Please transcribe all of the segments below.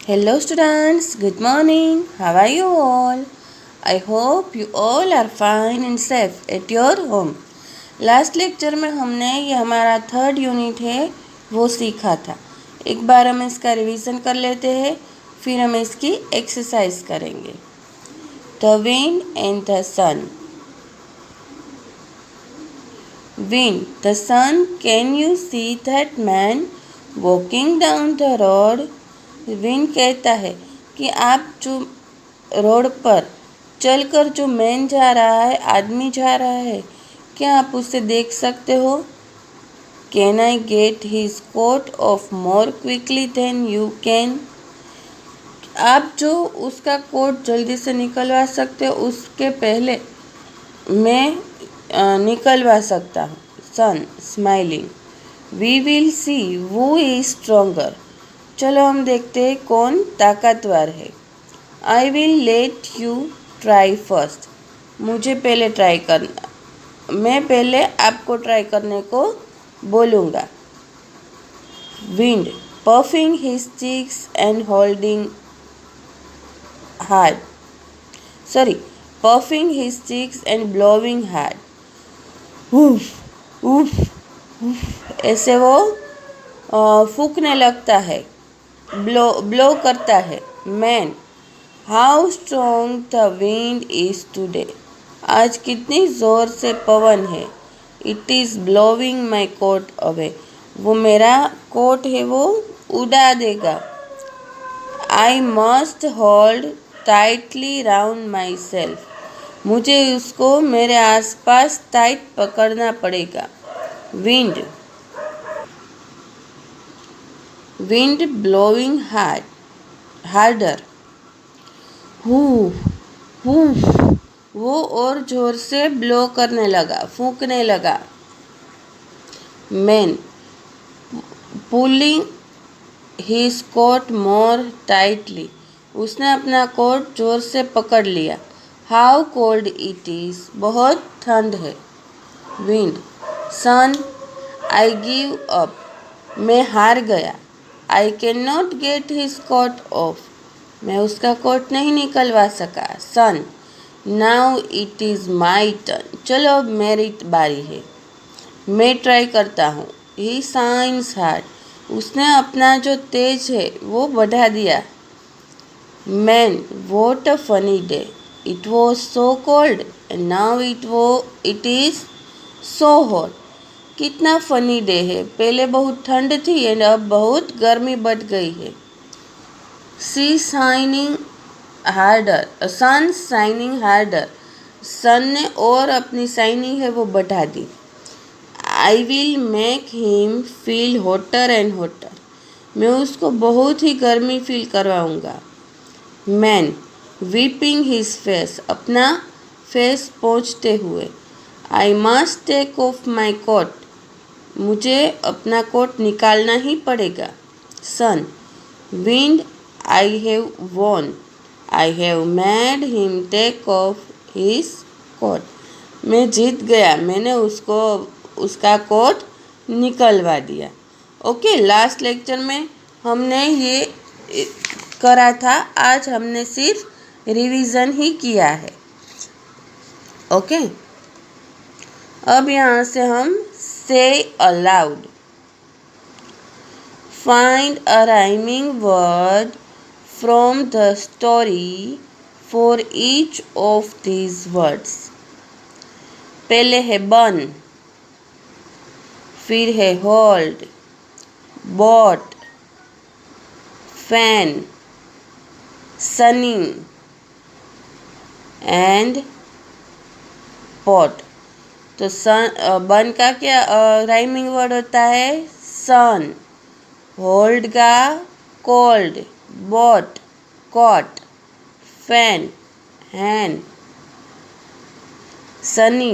Hello students, good morning. How are you all? I hope you all are fine and safe at your home. Last lecture में हमने ये हमारा third unit है वो सीखा था। एक बार हम इसका रिवीजन कर लेते हैं, फिर हम इसकी एक्सरसाइज करेंगे। The wind and the sun. Wind, the sun, can you see that man walking down the road? Wind कहता है कि आप जो रोड पर चलकर जो मैन जा रहा है, आदमी जा रहा है, क्या आप उसे देख सकते हो? Can I get his coat off more quickly than you can? आप जो उसका कोट जल्दी से निकलवा सकते हो उसके पहले मैं निकलवा सकता हूँ। Sun smiling, we will see who is stronger. चलो हम देखते हैं कौन ताकतवर है। I will let you try first. मुझे पहले ट्राई करना, मैं पहले आपको ट्राई करने को बोलूँगा। Wind, puffing his cheeks and holding hard, puffing his cheeks and blowing hard. उफ उफ, ऐसे वो फूंकने लगता है, ब्लो करता है। Man, how strong the wind is today. आज कितनी ज़ोर से पवन है। It is blowing my coat away. वो मेरा कोट है वो उड़ा देगा। I must hold tightly round myself. मुझे उसको मेरे आसपास टाइट पकड़ना पड़ेगा। Wind, wind blowing harder. हू हू, वो और जोर से ब्लो करने लगा, फूंकने लगा। Man, pulling his coat more tightly. उसने अपना कोट जोर से पकड़ लिया। हाउ कोल्ड इट इज़, बहुत ठंड है। Wind, sun, I give up, मैं हार गया। I can not get his coat off, मैं उसका कोट नहीं निकलवा सका। Sun, now it is my turn, चलो अब मेरी बारी है, मैं ट्राई करता हूँ। ही साइंस हार्ड, उसने अपना जो तेज है वो बढ़ा दिया। Man, what a funny day, it was so cold and now it is so hot. कितना फनी डे है, पहले बहुत ठंड थी एंड अब बहुत गर्मी बढ़ गई है। See shining harder, sun shining harder, sun ने और अपनी शाइनिंग है वो बढ़ा दी। I will make him feel hotter and hotter, मैं उसको बहुत ही गर्मी फील करवाऊँगा। मैन, वीपिंग हिज फेस, अपना फेस पोंछते हुए। I must take off my coat, मुझे अपना कोट निकालना ही पड़ेगा। Sun, wind, I have won, I have made him take off his coat, मैं जीत गया, मैंने उसको उसका कोट निकलवा दिया। ओके, लास्ट लेक्चर में हमने ये करा था, आज हमने सिर्फ रिवीजन ही किया है। ओके, अब यहाँ से हम say aloud. Find a rhyming word from the story for each of these words. पहले है burn, फिर है hold, bought, fan, sunny and pot. तो बन का क्या राइमिंग वर्ड होता है? सन। होल्ड का cold, bought caught, fan hand, sunny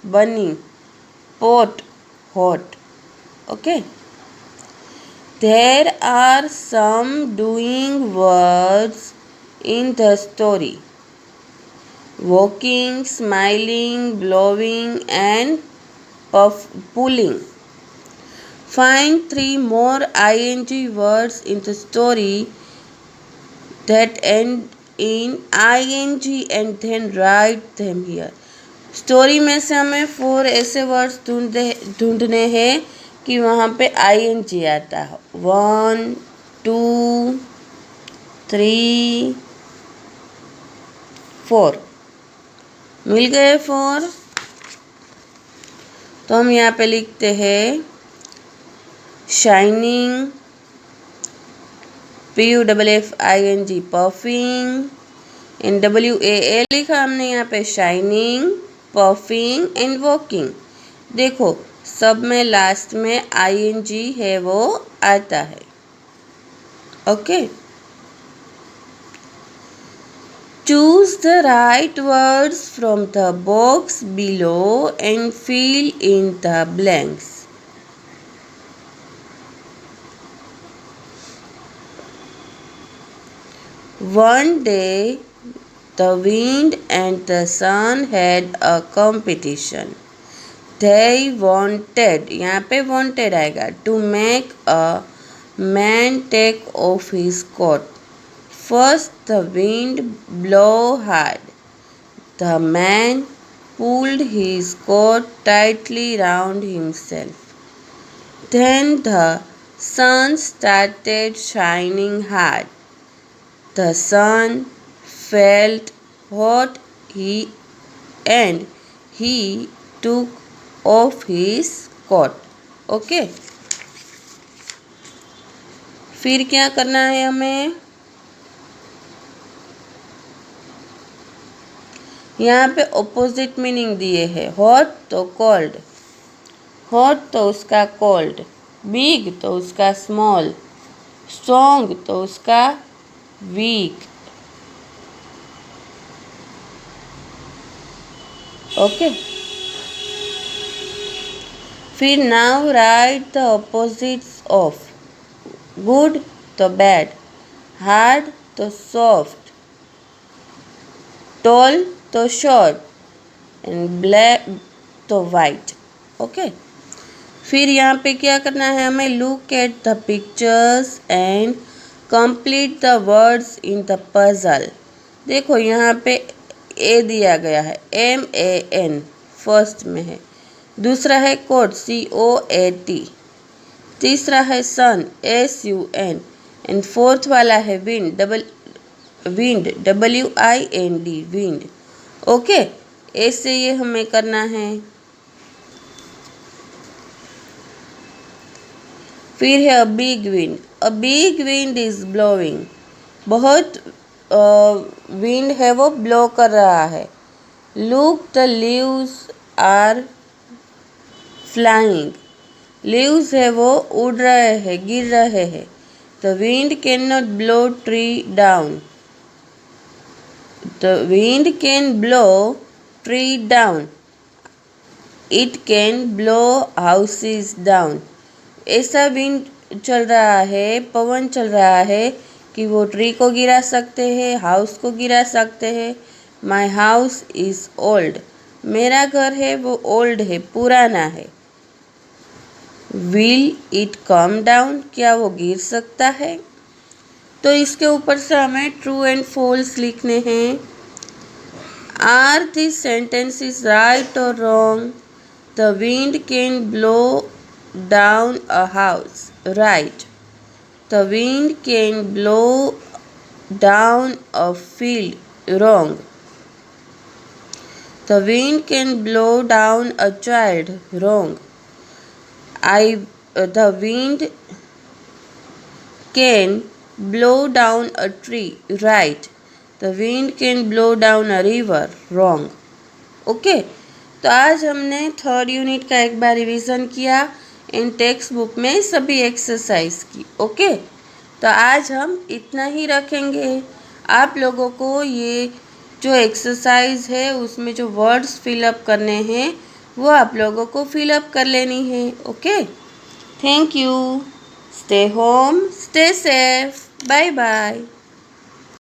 bunny, pot hot. Okay, there are some doing words in the story: walking, smiling, blowing and pulling. Find 3 more ing words in the story that end in ing and then write them here. Story में से हमें 4 ऐसे words ढूंढने हैं कि वहाँ पे ing आता है. 1 2 3 4. मिल गए 4. तो हम यहाँ पे लिखते हैं शाइनिंग, PUFFING पफिंग, NWAA लिखा हमने यहाँ पे शाइनिंग, पफिंग एंड वॉकिंग. देखो सब में लास्ट में ing है वो आता है. Okay. Choose the right words from the box below and fill in the blanks. One day, the wind and the sun had a competition. They wanted, यहाँ पे wanted आएगा, to make a man take off his coat. First the wind blew hard. The man pulled his coat tightly round himself. Then the sun started shining hard. The sun felt hot and he took off his coat. Okay. फिर क्या करना है हमें? यहाँ पे opposite meaning दिए हैं. Hot तो कोल्ड, हॉट तो उसका कोल्ड, बिग तो उसका स्मॉल, स्ट्रॉन्ग तो उसका वीक. ओके. फिर now right the opposites of. Good तो बैड, हार्ड तो सॉफ्ट, टॉल तो शॉर्ट एंड ब्लैक तो वाइट. ओके. फिर यहाँ पे क्या करना है हमें? Look at the pictures and complete the words in the puzzle. देखो यहाँ पे ए दिया गया है, MAN फर्स्ट में है. दूसरा है कोट, COAT. तीसरा है सन, SUN. एंड फोर्थ वाला है विंड, WIND, विंड. ओके. ऐसे ये हमें करना है. फिर है a big wind. A big wind is blowing. बहुत विंड है वो ब्लो कर रहा है. Look the leaves are flying. Leaves है वो उड़ रहे हैं, गिर रहे हैं. The wind can not blow tree down. The wind can blow tree down. It can blow houses down. ऐसा विंड चल रहा है, पवन चल रहा है कि वो ट्री को गिरा सकते हैं, हाउस को गिरा सकते हैं. My house is old. मेरा घर है वो ओल्ड है, पुराना है. Will it come down? क्या वो गिर सकता है? तो इसके ऊपर से हमें ट्रू एंड फॉल्स लिखने हैं. Are these sentences right or wrong? The wind can blow down a house. Right. The wind can blow down a field. Wrong. The wind can blow down a child. Wrong. The wind can blow down a tree. Right. The wind can blow down a river. Wrong. Okay. तो आज हमने 3rd unit का एक बार revision किया इन text book में सभी exercise की. Okay. तो आज हम इतना ही रखेंगे. आप लोगों को ये जो एक्सरसाइज है उसमें जो वर्ड्स फिलअप करने हैं वो आप लोगों को फिलअप कर लेनी है. Okay. Thank you. Stay home, stay safe. Bye bye.